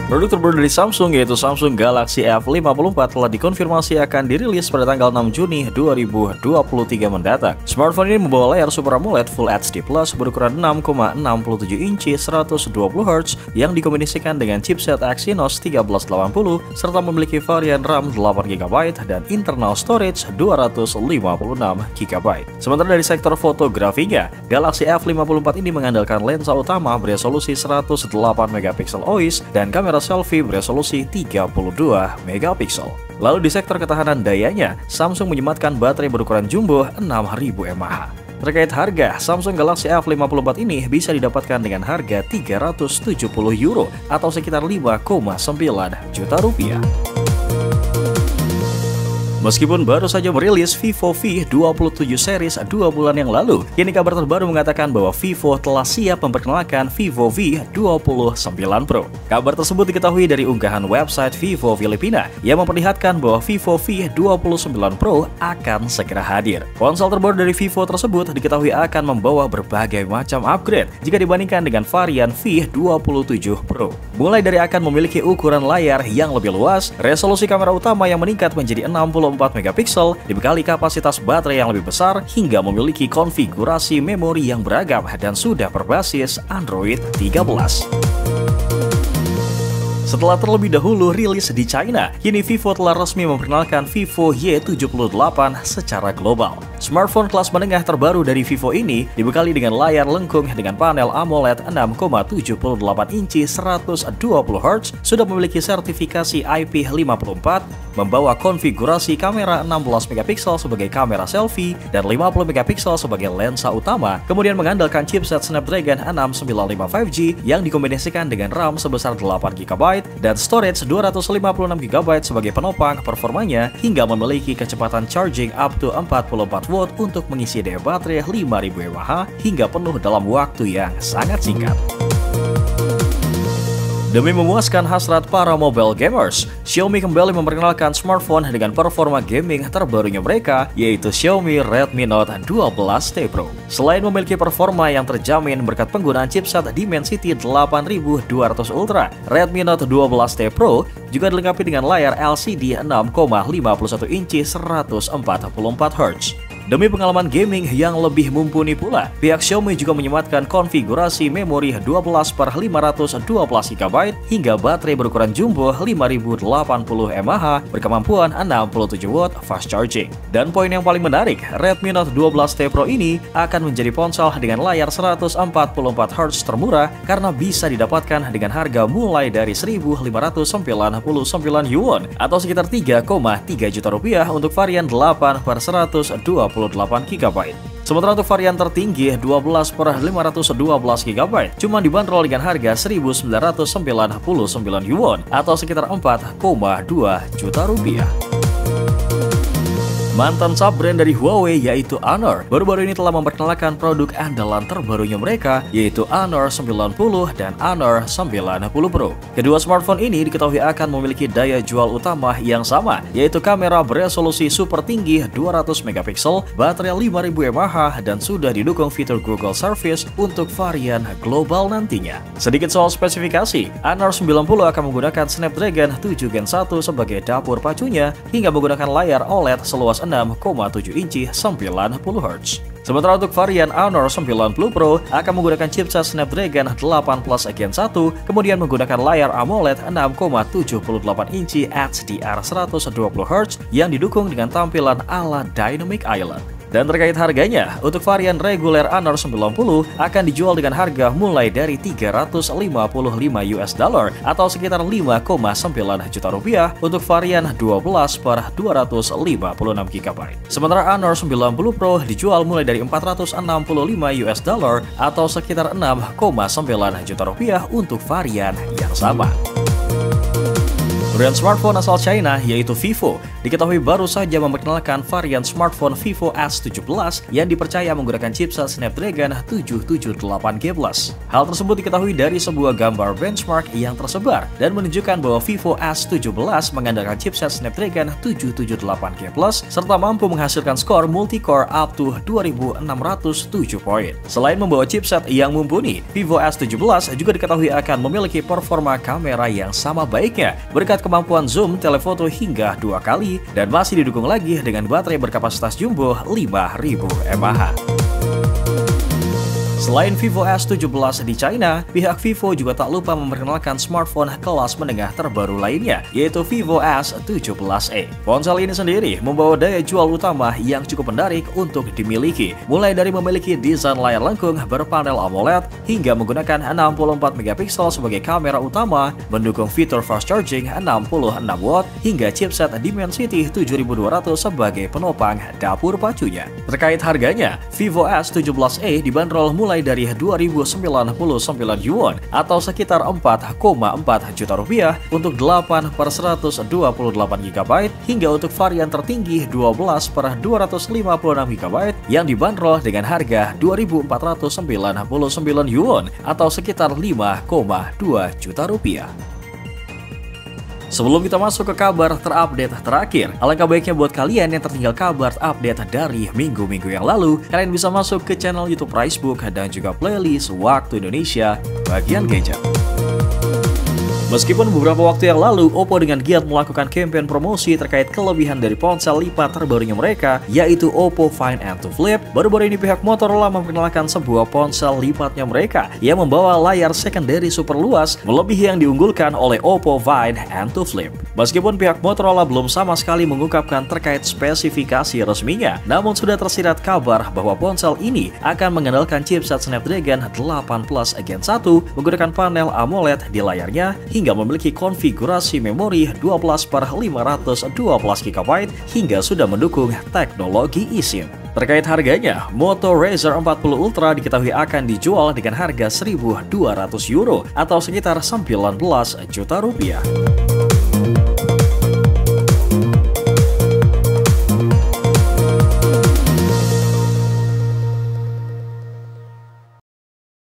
Produk terbaru dari Samsung yaitu Samsung Galaxy F54 telah dikonfirmasi akan dirilis pada tanggal 6 Juni 2023 mendatang. Smartphone ini membawa layar Super AMOLED Full HD Plus berukuran 6,67 inci 120Hz yang dikombinasikan dengan chipset Exynos 1380 serta memiliki varian RAM 8GB dan internal storage 256GB. Sementara dari sektor fotografinya, Galaxy F54 ini mengandalkan lensa utama beresolusi 108MP OIS dan kamera selfie beresolusi 32 megapiksel. Lalu di sektor ketahanan dayanya, Samsung menyematkan baterai berukuran jumbo 6000 mAh. Terkait harga, Samsung Galaxy F54 ini bisa didapatkan dengan harga €370 atau sekitar 5,9 juta rupiah. Meskipun baru saja merilis Vivo V27 series 2 bulan yang lalu, kini kabar terbaru mengatakan bahwa Vivo telah siap memperkenalkan Vivo V29 Pro. Kabar tersebut diketahui dari unggahan website Vivo Filipina yang memperlihatkan bahwa Vivo V29 Pro akan segera hadir. Ponsel terbaru dari Vivo tersebut diketahui akan membawa berbagai macam upgrade jika dibandingkan dengan varian V27 Pro. Mulai dari akan memiliki ukuran layar yang lebih luas, resolusi kamera utama yang meningkat menjadi 64MP, dibekali kapasitas baterai yang lebih besar, hingga memiliki konfigurasi memori yang beragam dan sudah berbasis Android 13. Setelah terlebih dahulu rilis di China, kini Vivo telah resmi memperkenalkan Vivo Y78 secara global. Smartphone kelas menengah terbaru dari Vivo ini dibekali dengan layar lengkung dengan panel AMOLED 6,78 inci 120Hz, sudah memiliki sertifikasi IP54, membawa konfigurasi kamera 16MP sebagai kamera selfie dan 50MP sebagai lensa utama, kemudian mengandalkan chipset Snapdragon 695 5G yang dikombinasikan dengan RAM sebesar 8GB dan storage 256GB sebagai penopang performanya, hingga memiliki kecepatan charging up to 44W untuk mengisi daya baterai 5000 mAh hingga penuh dalam waktu yang sangat singkat. Demi memuaskan hasrat para mobile gamers, Xiaomi kembali memperkenalkan smartphone dengan performa gaming terbarunya mereka, yaitu Xiaomi Redmi Note 12T Pro. Selain memiliki performa yang terjamin berkat penggunaan chipset Dimensity 8200 Ultra, Redmi Note 12T Pro juga dilengkapi dengan layar LCD 6,51 inci 144Hz. Demi pengalaman gaming yang lebih mumpuni pula, pihak Xiaomi juga menyematkan konfigurasi memori 12/512GB hingga baterai berukuran jumbo 5080 mAh berkemampuan 67W fast charging. Dan poin yang paling menarik, Redmi Note 12T Pro ini akan menjadi ponsel dengan layar 144Hz termurah karena bisa didapatkan dengan harga mulai dari 1.599 yuan atau sekitar 3,3 juta rupiah untuk varian 8/128GB. Sementara untuk varian tertinggi 12/512GB cuma dibanderol dengan harga 1.999 yuan atau sekitar 4,2 juta rupiah. Mantan sub-brand dari Huawei yaitu Honor baru-baru ini telah memperkenalkan produk andalan terbarunya mereka, yaitu Honor 90 dan Honor 90 Pro. Kedua smartphone ini diketahui akan memiliki daya jual utama yang sama, yaitu kamera beresolusi super tinggi 200MP, baterai 5000 mAh, dan sudah didukung fitur Google Service untuk varian global nantinya. Sedikit soal spesifikasi, Honor 90 akan menggunakan Snapdragon 7 Gen 1 sebagai dapur pacunya hingga menggunakan layar OLED seluas 6,7 inci 90Hz. Sementara untuk varian Honor 90 Pro akan menggunakan chipset Snapdragon 8 Plus Gen 1, kemudian menggunakan layar AMOLED 6,78 inci HDR 120Hz yang didukung dengan tampilan ala Dynamic Island. Dan terkait harganya, untuk varian reguler Honor 90 akan dijual dengan harga mulai dari $355 atau sekitar 5,9 juta rupiah untuk varian 12/256GB. Sementara Honor 90 Pro dijual mulai dari $465 atau sekitar 6,9 juta rupiah untuk varian yang sama. Brand smartphone asal China yaitu Vivo diketahui baru saja memperkenalkan varian smartphone Vivo S17 yang dipercaya menggunakan chipset Snapdragon 778G+. Hal tersebut diketahui dari sebuah gambar benchmark yang tersebar dan menunjukkan bahwa Vivo S17 mengandalkan chipset Snapdragon 778G+, serta mampu menghasilkan skor multi-core up to 2607 poin. Selain membawa chipset yang mumpuni, Vivo S17 juga diketahui akan memiliki performa kamera yang sama baiknya berkat kemampuan zoom telefoto hingga 2 kali dan masih didukung lagi dengan baterai berkapasitas jumbo 5000 mAh. Selain Vivo S17 di China, pihak Vivo juga tak lupa memperkenalkan smartphone kelas menengah terbaru lainnya, yaitu Vivo S17e. Ponsel ini sendiri membawa daya jual utama yang cukup menarik untuk dimiliki, mulai dari memiliki desain layar lengkung berpanel AMOLED hingga menggunakan 64 MP sebagai kamera utama, mendukung fitur fast charging 66 Watt hingga chipset Dimensity 7200 sebagai penopang dapur pacunya. Terkait harganya, Vivo S17e dibanderol mulai dari 2.099 yuan atau sekitar 4,4 juta rupiah untuk 8/128 GB hingga untuk varian tertinggi 12/256 GB yang dibanderol dengan harga 2.499 yuan atau sekitar 5,2 juta rupiah. Sebelum kita masuk ke kabar terupdate terakhir, alangkah baiknya buat kalian yang tertinggal kabar update dari minggu-minggu yang lalu, kalian bisa masuk ke channel YouTube Pricebook dan juga playlist Waktu Indonesia bagian gadget. Meskipun beberapa waktu yang lalu Oppo dengan giat melakukan campaign promosi terkait kelebihan dari ponsel lipat terbarunya mereka, yaitu Oppo Find N2 Flip, baru-baru ini pihak Motorola memperkenalkan sebuah ponsel lipatnya mereka yang membawa layar secondary super luas melebihi yang diunggulkan oleh Oppo Find N2 Flip. Meskipun pihak Motorola belum sama sekali mengungkapkan terkait spesifikasi resminya, namun sudah tersirat kabar bahwa ponsel ini akan mengandalkan chipset Snapdragon 8 Plus Gen 1 menggunakan panel AMOLED di layarnya hingga memiliki konfigurasi memori 12/512 GB hingga sudah mendukung teknologi eSIM. Terkait harganya, Moto Razr 40 Ultra diketahui akan dijual dengan harga 1.200 euro atau sekitar 19 juta rupiah.